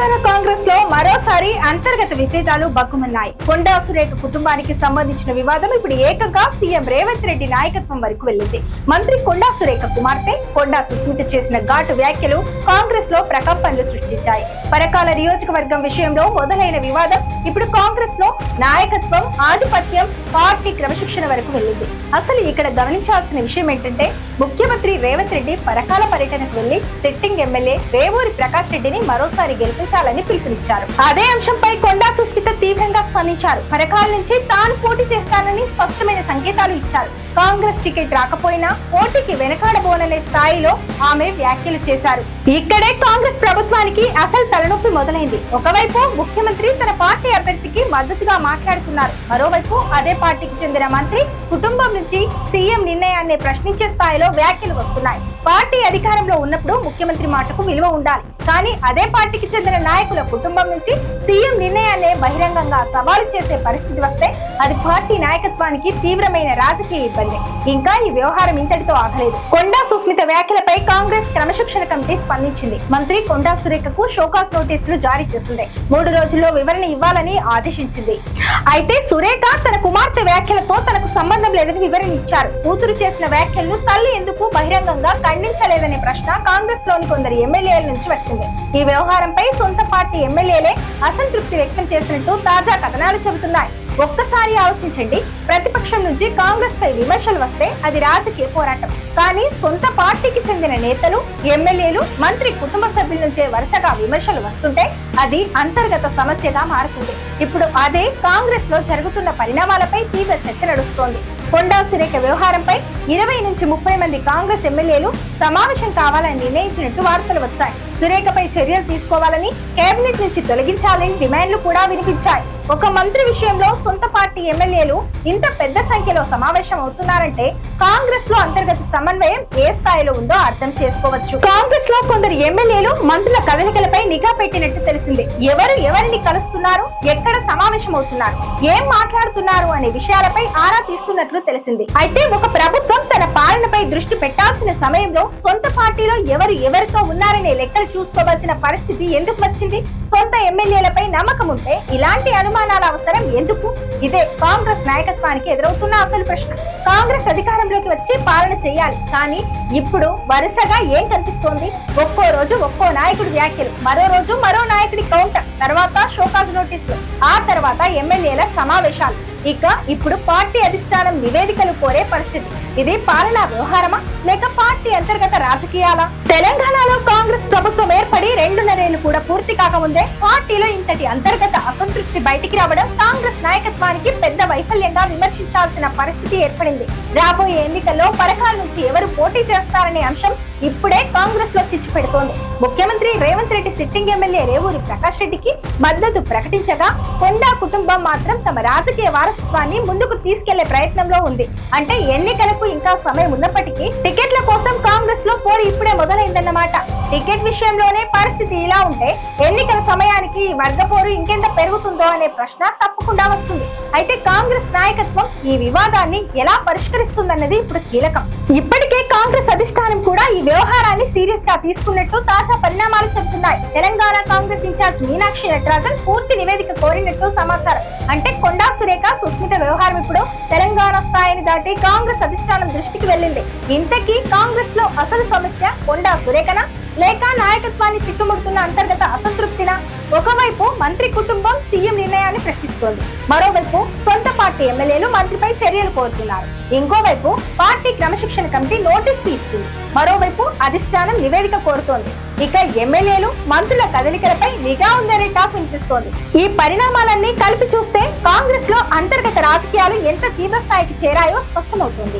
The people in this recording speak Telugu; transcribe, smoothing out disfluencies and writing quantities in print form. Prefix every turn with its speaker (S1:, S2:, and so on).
S1: తెలంగాణ కాంగ్రెస్ లో మరోసారి అంతర్గత విభేదాలు బగ్గుమన్నాయి. కొండా సురేఖ కుటుంబానికి సంబంధించిన వివాదం ఇప్పుడు ఏకంగా సీఎం రేవంత్ రెడ్డి నాయకత్వం వరకు వెళ్లింది. మంత్రి కొండా సురేఖ కుమార్తె కొండా సుస్మిత చేసిన ఘాటు వ్యాఖ్యలు కాంగ్రెస్ లో ప్రకంపనలు సృష్టించాయి. పరకాల నియోజకవర్గం విషయంలో మొదలైన వివాదం ఇప్పుడు కాంగ్రెస్ లో నాయకత్వం, ఆధిపత్యం, పార్టీ క్రమశిక్షణ వరకు వెళ్లింది. అసలు ఇక్కడ గమనించాల్సిన విషయం ఏంటంటే, ముఖ్యమంత్రి రేవంత్ రెడ్డి పరకాల పర్యటనకు వెళ్లి సిట్టింగ్ ఎమ్మెల్యే వేవూరి ప్రకాష్ రెడ్డిని మరోసారి గెలిపించాలని పిలుపునిచ్చారు. అదే అంశంపై కొండా సుస్మిత తీవ్రంగా స్పందించారు. పరకాల నుంచి తాను పోటీ చేస్తానని స్పష్టమైన సంకేతాలు ఇచ్చారు. కాంగ్రెస్ టికెట్ రాకపోయినా పోటీకి వెనకాడబోననే స్థాయిలో ఆమె వ్యాఖ్యలు చేశారు. ఇక్కడే కాంగ్రెస్ ప్రభుత్వానికి అసలు తలనొప్పి మొదలైంది. ఒకవైపు ముఖ్యమంత్రి తన పార్టీ అభ్యర్థికి మద్దతుగా మాట్లాడుతున్నారు. మరోవైపు అదే పార్టీకి చెందిన మంత్రి కుటుంబం నుంచి సీఎం నిర్ణయాన్ని ప్రశ్నించే స్థాయిలో వ్యాఖ్యలు వస్తున్నాయి. పార్టీ అధికారంలో ఉన్నప్పుడు ముఖ్యమంత్రి మాటకు విలువ ఉండాలి. కానీ అదే పార్టీకి చెందిన నాయకుల కుటుంబం నుంచి సీఎం నిర్ణయాన్ని బహిరంగంగా సవాలు చేసే పరిస్థితి వస్తే అది పార్టీ నాయకత్వానికి తీవ్రమైన రాజకీయ ఇబ్బంది. ఇంకా ఈ వ్యవహారం ఇంతటితో ఆగలేదు. కొండా సుస్మిత వ్యాఖ్యలపై కాంగ్రెస్ క్రమశిక్షణ కమిటీ స్పందించింది. మంత్రి కొండా సురేఖకు షోకాస్ నోటీసులు జారీ చేసింది. 3 రోజుల్లో వివరణ ఇవ్వాలని ఆదేశించింది. అయితే సురేఖ తన కుమార్తె వ్యాఖ్యలతో తనకు సంబంధం లేదని వివరణ ఇచ్చారు. కూతురు చేసిన వ్యాఖ్యలను తల్లి ఎందుకు బహిరంగంగా ఖండించలేదనే ప్రశ్న కాంగ్రెస్ లోని కొందరు ఎమ్మెల్యేల నుంచి వచ్చింది. ఈ వ్యవహారంపై సొంత పార్టీ ఎమ్మెల్యేలే అసంతృప్తి వ్యక్తం చేసినట్టు తాజా కథనాలు చెబుతున్నాయి. ఒక్కసారి ఆలోచించండి, ప్రతిపక్షం నుంచి కాంగ్రెస్ పై విమర్శలు వస్తే అది రాజకీయ పోరాటం. కానీ సొంత పార్టీకి చెందిన నేతలు, ఎమ్మెల్యేలు, మంత్రి కుటుంబ సభ్యుల నుంచే వరుసగా విమర్శలు వస్తుంటే అది అంతర్గత సమస్యగా మారుతుంది. ఇప్పుడు అదే కాంగ్రెస్ లో జరుగుతున్న పరిణామాలపై తీవ్ర చర్చ నడుస్తోంది. కొండా సురేఖ వ్యవహారంపై 20 నుంచి 30 మంది కాంగ్రెస్ ఎమ్మెల్యేలు సమావేశం కావాలని నిర్ణయించినట్టు వార్తలు వచ్చాయి. సురేఖపై చర్యలు తీసుకోవాలని, కేబినెట్ నుంచి తొలగించాలని డిమాండ్లు కూడా వినిపించాయి. ఒక మంత్రి విషయంలో సొంత పార్టీ ఎమ్మెల్యేలు ఇంత పెద్ద సంఖ్యలో సమావేశం అవుతున్నారంటే కాంగ్రెస్ లో అంతర్గత సమన్వయం ఏ స్థాయిలో ఉందో అర్థం చేసుకోవచ్చు. కాంగ్రెస్ లో కొందరు ఎమ్మెల్యేలు మంత్రుల కదలికలపై నిఘా పెట్టినట్టు తెలిసింది. ఎవరు ఎవరిని కలుస్తున్నారు, ఎక్కడ సమావేశం అవుతున్నారు, ఏం మాట్లాడుతున్నారు అనే విషయాలపై ఆరా తీస్తున్నట్లు తెలిసింది. అయితే ఒక ప్రభుత్వం తన పాలనపై దృష్టి పెట్టాల్సిన సమయంలో సొంత పార్టీలో ఎవరు ఎవరితో ఉన్నారనే లెక్కలు చూసుకోవాల్సిన పరిస్థితి ఎందుకు వచ్చింది? సొంత ఎమ్మెల్యేలపై నమ్మకం ఉంటే ఇలాంటి అనుమానాల అవసరం ఎందుకు? ఇదే కాంగ్రెస్ నాయకత్వానికి ఎదురవుతున్న అసలు ప్రశ్న. కాంగ్రెస్ అధికారంలోకి వచ్చి పాలన చేయాలి. కానీ ఇప్పుడు వరుసగా ఏం కనిపిస్తోంది? ఒక్కో రోజు ఒక్కో నాయకుడి వ్యాఖ్యలు, మరో రోజు మరో నాయకుడి కౌంటర్, తర్వాత షోకాజ్ నోటీసులు, ఆ తర్వాత ఎమ్మెల్యేల సమావేశాలు, ఇక ఇప్పుడు పార్టీ అధిష్టానం నివేదికలు కోరే పరిస్థితి. ఇది పాలనా వ్యవహారమా లేక పార్టీ అంతర్గత రాజకీయాలా? తెలంగాణలో కాంగ్రెస్ ప్రభుత్వం ఏర్పడి 2.5 ఏళ్లు కూడా పూర్తి కాకముందే పార్టీలో ఇంతటి అంతర్గత అసంతృప్తి బయటికి రావడం కాంగ్రెస్ నాయకత్వానికి పెద్ద వైఫల్యంగా విమర్శించాల్సిన పరిస్థితి ఏర్పడింది. రాబోయే ఎన్నికల్లో పరకాల నుంచి ఎవరు పోటీ చేస్తారనే అంశం ఇప్పుడే కాంగ్రెస్ లో చిచ్చు పెడుతోంది. ముఖ్యమంత్రి రేవంత్ రెడ్డి సిట్టింగ్ ఎమ్మెల్యే వేవూరి ప్రకాష్ రెడ్డికి మద్దతు ప్రకటించగా కొండా కుటుంబం మాత్రం తమ రాజకీయ వారసత్వాన్ని ముందుకు తీసుకెళ్లే ప్రయత్నంలో ఉంది. అంటే ఎన్నికలకు ఇంకా సమయం ఉన్నప్పటికీ టికెట్ల కోసం కాంగ్రెస్ లో పోరు ఇప్పుడే మొదలైందన్నమాట. టికెట్ విషయంలోనే పరిస్థితి ఇలా ఉంటే ఎన్నికల సమయానికి వర్గ పోరు ఇంకెంత పెరుగుతుందో అనే ప్రశ్న తప్పకుండా వస్తుంది. అయితే కాంగ్రెస్ నాయకత్వం ఈ వివాదాన్ని ఎలా పరిష్కరిస్తుందన్నది ఇప్పుడు కీలకం. ఇప్పటికే కాంగ్రెస్ అధిష్టానం కూడా ఈ వ్యవహారాన్ని సీరియస్ గా తీసుకున్నట్టు తాజా పరిణామాలు చెబుతున్నాయి. తెలంగాణ కాంగ్రెస్ ఇన్ఛార్జ్ మీనాక్షి నటరాజన్ పూర్తి నివేదిక కోరినట్టు సమాచారం. అంటే కొండా సురేఖ సుస్మిత వ్యవహారం ఇప్పుడు తెలంగాణ స్థాయిని దాటి కాంగ్రెస్ అధిష్టానం దృష్టికి వెళ్ళింది. ఇంతకీ కాంగ్రెస్ లో అసలు సమస్య కొండా సురేఖనా లేక నాయకత్వాన్ని చుట్టుముడుతున్న అంతర్గత అసంతృప్తినా? ఒకవైపు మంత్రి కుటుంబం సీఎం నిర్ణయాన్ని ప్రశ్నిస్తోంది. మరోవైపు సొంత పార్టీ ఎమ్మెల్యేలు మంత్రిపై చర్యలు కోరుతున్నారు. ఇంకోవైపు పార్టీ క్రమశిక్షణ కమిటీ నోటీసులు ఇస్తుంది. మరోవైపు అధిష్టానం నివేదిక కోరుతోంది. ఇక ఎమ్మెల్యేలు, మంత్రుల కదలికలపై నిఘా ఉందనే టాక్ వినిపిస్తోంది. ఈ పరిణామాలన్నీ కలిపి చూస్తే కాంగ్రెస్ లో అంతర్గత రాజకీయాలు ఎంత తీవ్ర స్థాయికి చేరాయో స్పష్టమవుతుంది.